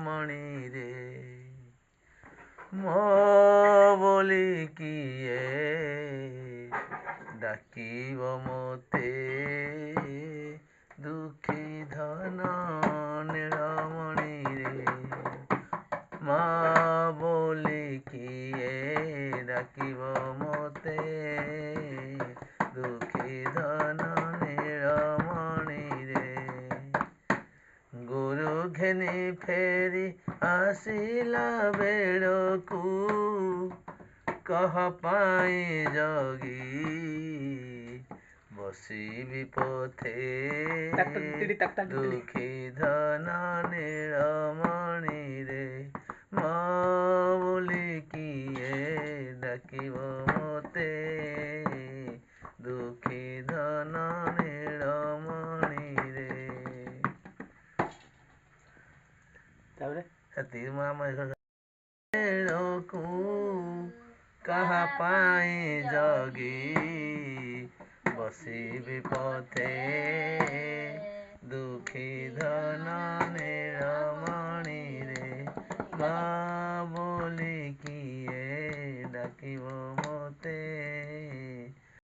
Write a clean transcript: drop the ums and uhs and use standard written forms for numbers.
মণি রে ମୋ ବୋଲି କିଏ ଡାକିବ ମୋତେ ଦୁଃଖୀ ଧନ ନୀଳମଣି ରେ ମା ବୋଲି କିଏ ଡାକିବ ମୋତେ ଦୁଃଖୀ ଧନ ନୀଳମଣି ରେ ଗୁରୁ ଘେନି ଫେରି ଆସିଲା ବେଳକୁ କହ ପାଇଁ ଜଗି ବସିବି ପଥେ ଦୁଃଖୀ ଧନ ନୀଳମଣି ରେ ମା ବୋଲି କିଏ ଡାକିବ ମୋତେ ଦୁଃଖୀ ଧନ ନୀଳମଣି ରେ ବେଳକୁ କାହା ପାଇଁ ଜଗି ବସିବି ପଥେ ଦୁଃଖୀ ଧନ ନୀଳମଣି ରେ ମା ବୋଲି କିଏ ଡାକିବ ମୋତେ